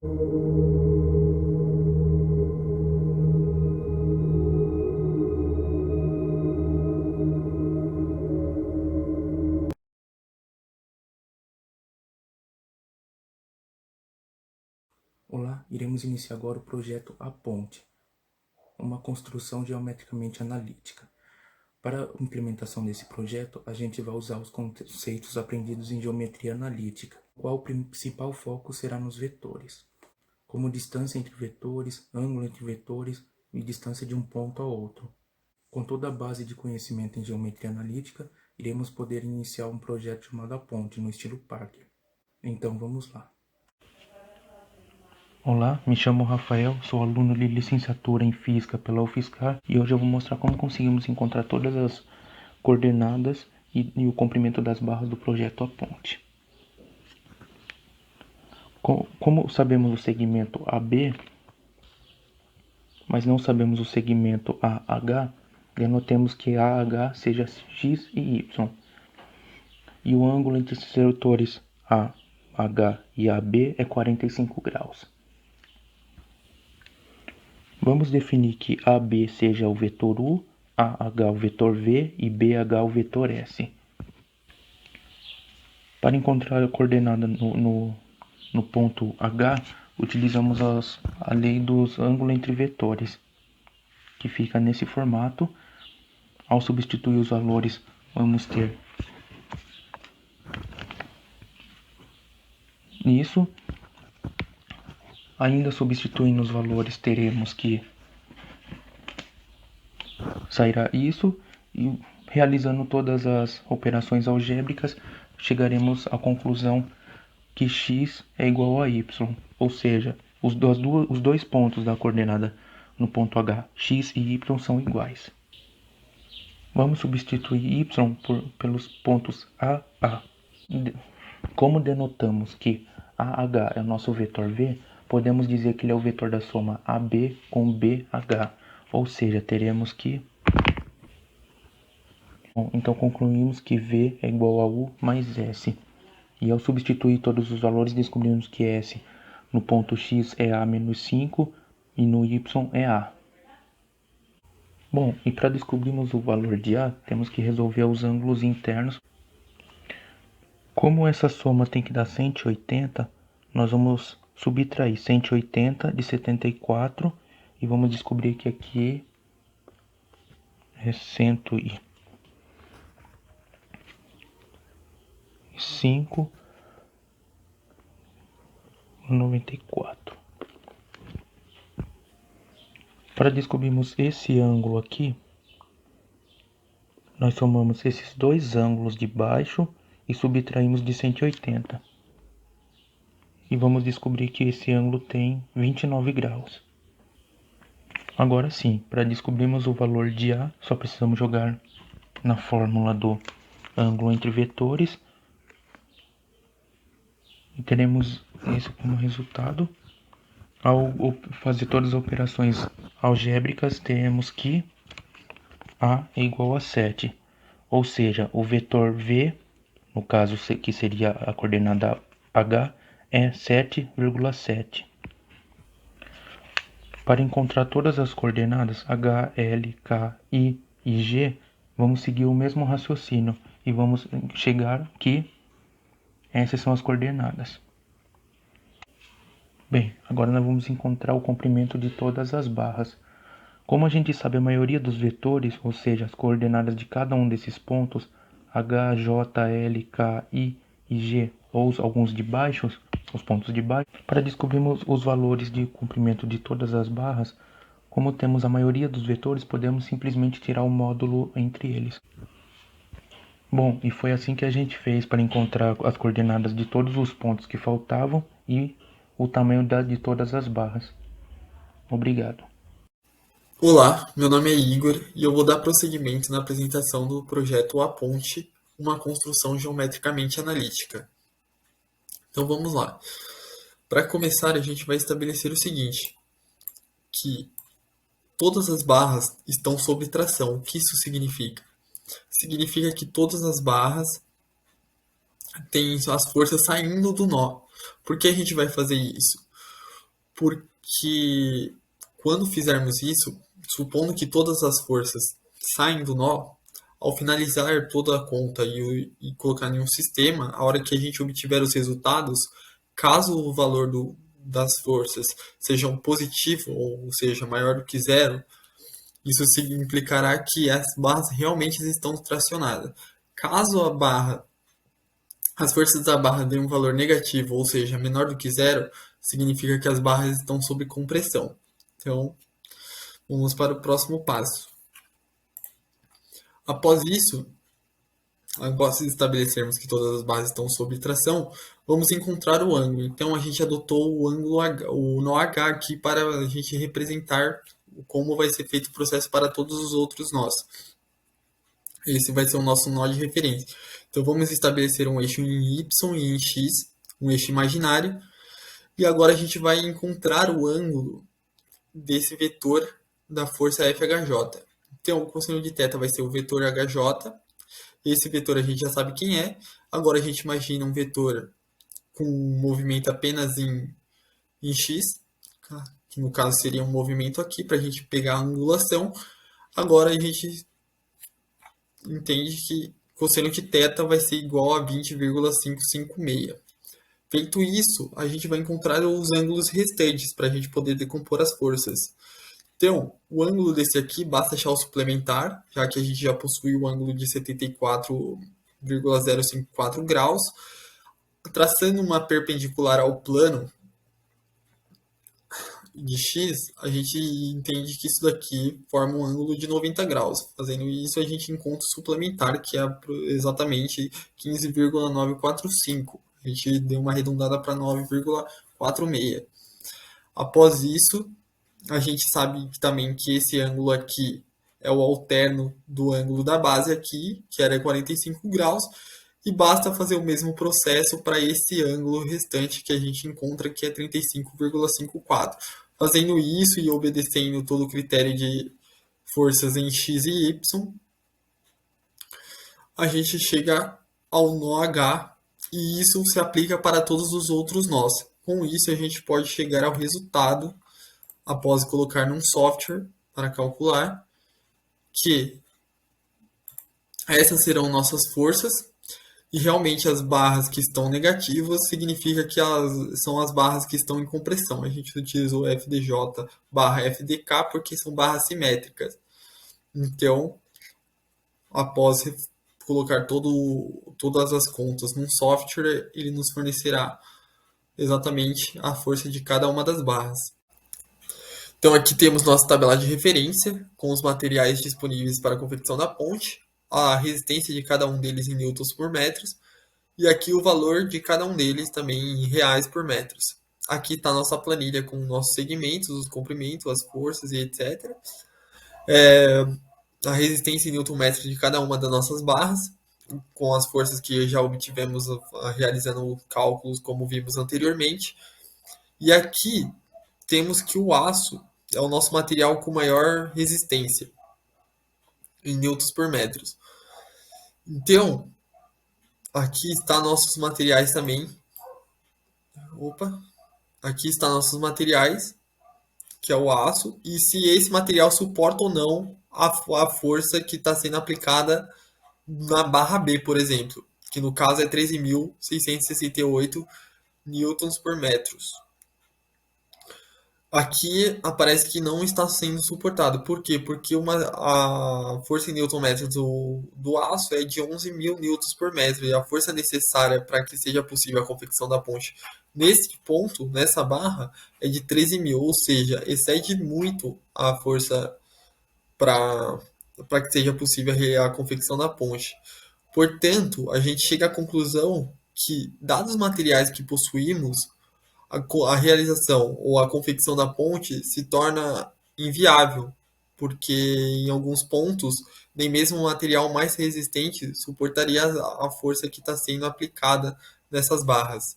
Olá, iremos iniciar agora o projeto A Ponte, uma construção geometricamente analítica. Para a implementação desse projeto, a gente vai usar os conceitos aprendidos em geometria analítica, qual o principal foco será nos vetores, como distância entre vetores, ângulo entre vetores e distância de um ponto a outro. Com toda a base de conhecimento em geometria analítica, iremos poder iniciar um projeto chamado A Ponte, no estilo Parker. Então vamos lá. Olá, me chamo Rafael, sou aluno de licenciatura em Física pela UFSCar e hoje eu vou mostrar como conseguimos encontrar todas as coordenadas e o comprimento das barras do projeto A Ponte. Como sabemos o segmento AB, mas não sabemos o segmento AH, denotemos que AH seja X e Y. E o ângulo entre esses vetores AH e AB é 45 graus. Vamos definir que AB seja o vetor U, AH o vetor V e BH o vetor S. Para encontrar a coordenada no ponto H, utilizamos a lei dos ângulos entre vetores, que fica nesse formato. Ao substituir os valores, vamos ter isso. Ainda substituindo os valores, teremos que sairá isso, e realizando todas as operações algébricas, chegaremos à conclusão que x é igual a y, ou seja, os dois pontos da coordenada no ponto H, x e y, são iguais. Vamos substituir y pelos pontos A, A. Como denotamos que AH é o nosso vetor V, podemos dizer que ele é o vetor da soma AB com BH, ou seja, teremos que... Bom, então concluímos que V é igual a U mais S. E ao substituir todos os valores, descobrimos que S no ponto X é A menos 5 e no Y é A. Bom, e para descobrirmos o valor de A, temos que resolver os ângulos internos. Como essa soma tem que dar 180, nós vamos subtrair 180 de 74 e vamos descobrir que aqui é 105,94. Para descobrirmos esse ângulo aqui, nós somamos esses dois ângulos de baixo e subtraímos de 180. E vamos descobrir que esse ângulo tem 29 graus. Agora sim, para descobrirmos o valor de A, só precisamos jogar na fórmula do ângulo entre vetores. E teremos isso como resultado. Ao fazer todas as operações algébricas, teremos que A é igual a 7. Ou seja, o vetor V, no caso que seria a coordenada H, é 7,7. Para encontrar todas as coordenadas H, L, K, I e G, vamos seguir o mesmo raciocínio e vamos chegar que essas são as coordenadas. Bem, agora nós vamos encontrar o comprimento de todas as barras. Como a gente sabe a maioria dos vetores, ou seja, as coordenadas de cada um desses pontos, H, J, L, K, I e G, ou alguns de baixos, os pontos de baixo, para descobrirmos os valores de comprimento de todas as barras, como temos a maioria dos vetores, podemos simplesmente tirar o módulo entre eles. Bom, e foi assim que a gente fez para encontrar as coordenadas de todos os pontos que faltavam e o tamanho de todas as barras. Obrigado. Olá, meu nome é Igor e eu vou dar prosseguimento na apresentação do projeto A Ponte, uma construção geometricamente analítica. Então vamos lá. Para começar, a gente vai estabelecer o seguinte, que todas as barras estão sob tração. O que isso significa? Significa que todas as barras têm as forças saindo do nó. Por que a gente vai fazer isso? porque quando fizermos isso, supondo que todas as forças saem do nó, ao finalizar toda a conta e colocar em um sistema, a hora que a gente obtiver os resultados, caso o valor das forças seja um positivo, ou seja, maior do que zero, isso implicará que as barras realmente estão tracionadas. Caso as forças da barra deem um valor negativo, ou seja, menor do que zero, significa que as barras estão sob compressão. Então, vamos para o próximo passo. Após isso, após estabelecermos que todas as barras estão sob tração, vamos encontrar o ângulo. Então, a gente adotou o ângulo H, o nó H aqui para a gente representar como vai ser feito o processo para todos os outros nós. Esse vai ser o nosso nó de referência. Então, vamos estabelecer um eixo em Y e em X, um eixo imaginário. E agora a gente vai encontrar o ângulo desse vetor da força FHJ. Então, o cosseno de θ vai ser o vetor HJ. Esse vetor a gente já sabe quem é. Agora a gente imagina um vetor com um movimento apenas em X, que no caso seria um movimento aqui, para a gente pegar a angulação. Agora a gente entende que cosseno de θ vai ser igual a 20,556. Feito isso, a gente vai encontrar os ângulos restantes para a gente poder decompor as forças. Então, o ângulo desse aqui, basta achar o suplementar, já que a gente já possui o ângulo de 74,054 graus. Traçando uma perpendicular ao plano de X, a gente entende que isso daqui forma um ângulo de 90 graus. Fazendo isso, a gente encontra o suplementar, que é exatamente 15,945. A gente deu uma arredondada para 9,46. Após isso, a gente sabe também que esse ângulo aqui é o alterno do ângulo da base aqui, que era 45 graus, e basta fazer o mesmo processo para esse ângulo restante que a gente encontra, que é 35,54. Fazendo isso e obedecendo todo o critério de forças em X e Y, a gente chega ao nó H, e isso se aplica para todos os outros nós. Com isso, a gente pode chegar ao resultado, após colocar num software para calcular, que essas serão nossas forças, e realmente as barras que estão negativas significa que elas são as barras que estão em compressão. A gente utilizou FDJ barra FDK porque são barras simétricas. Então, após colocar todas as contas num software, ele nos fornecerá exatamente a força de cada uma das barras. Então aqui temos nossa tabela de referência com os materiais disponíveis para a confecção da ponte, a resistência de cada um deles em newtons por metros e aqui o valor de cada um deles também em reais por metros. Aqui está a nossa planilha com nossos segmentos, os comprimentos, as forças e etc. A resistência em newton metro de cada uma das nossas barras, com as forças que já obtivemos realizando cálculos como vimos anteriormente. E aqui temos que o aço é o nosso material com maior resistência em newtons por metros. Então, aqui está nossos materiais também. Aqui está nossos materiais, que é o aço, e se esse material suporta ou não a força que está sendo aplicada na barra B, por exemplo, que no caso é 13.668 newtons por metros. Aqui aparece que não está sendo suportado. Por quê? Porque a força em newton metro do aço é de 11.000 newtons por metro. E a força necessária para que seja possível a confecção da ponte nesse ponto, nessa barra, é de 13.000. Ou seja, excede muito a força para que seja possível a confecção da ponte. Portanto, a gente chega à conclusão que, dados os materiais que possuímos, a realização ou a confecção da ponte se torna inviável, porque em alguns pontos, nem mesmo o material mais resistente suportaria a força que está sendo aplicada nessas barras.